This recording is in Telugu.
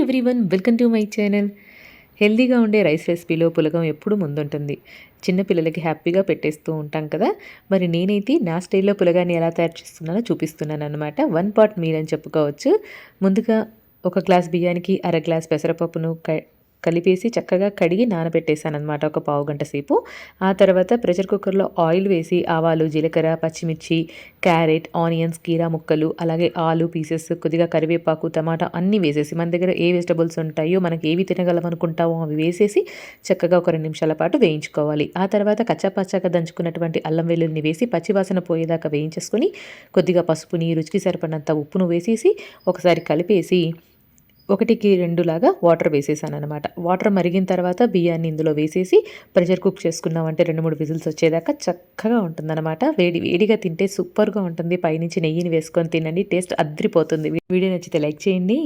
Everyone, welcome to my channel. హెల్తీగా ఉండే రైస్ రెసిపీలో పులగం ఎప్పుడు ముందుంటుంది. చిన్నపిల్లలకి హ్యాపీగా పెట్టేస్తూ ఉంటాం కదా. మరి నేనైతే నా స్టైల్లో పులగాన్ని ఎలా తయారు చేస్తున్నానో చూపిస్తున్నాను అనమాట. 1 పాట్ మీల్ అని చెప్పుకోవచ్చు. ముందుగా ఒక గ్లాస్ బియ్యానికి అర గ్లాస్ పెసరపప్పును కలిపేసి చక్కగా కడిగి నానబెట్టేసాననమాట ఒక పావుగంట సేపు. ఆ తర్వాత ప్రెషర్ కుక్కర్లో ఆయిల్ వేసి ఆవాలు, జీలకర్ర, పచ్చిమిర్చి, క్యారెట్, ఆనియన్స్, కీరా ముక్కలు, అలాగే ఆలు పీసెస్, కొద్దిగా కరివేపాకు, టమాటా అన్నీ వేసేసి మన దగ్గర ఏ వెజిటబుల్స్ ఉంటాయో మనకి ఏవి తినగలం అనుకుంటామో అవి వేసేసి చక్కగా ఒక 2 నిమిషాల పాటు వేయించుకోవాలి. ఆ తర్వాత కచ్చాపచ్చాగా దంచుకున్నటువంటి అల్లం వెల్లుల్లిని వేసి పచ్చివాసన పోయేదాకా వేయించేసుకొని కొద్దిగా పసుపుని, రుచికి సరిపడినంత ఉప్పును వేసేసి ఒకసారి కలిపేసి 1కి 2 లాగా వాటర్ వేసేసాననమాట. వాటర్ మరిగిన తర్వాత బియ్యాన్ని ఇందులో వేసేసి ప్రెషర్ కుక్ చేసుకున్నామంటే 2, 3 విజిల్స్ వచ్చేదాకా చక్కగా ఉంటుందన్నమాట. వేడి వేడిగా తింటే సూపర్‌గా ఉంటుంది. పైనుంచి నెయ్యిని వేసుకొని తినండి. టేస్ట్ అద్రిపోతుంది. వీడియో నచ్చితే లైక్ చేయండి.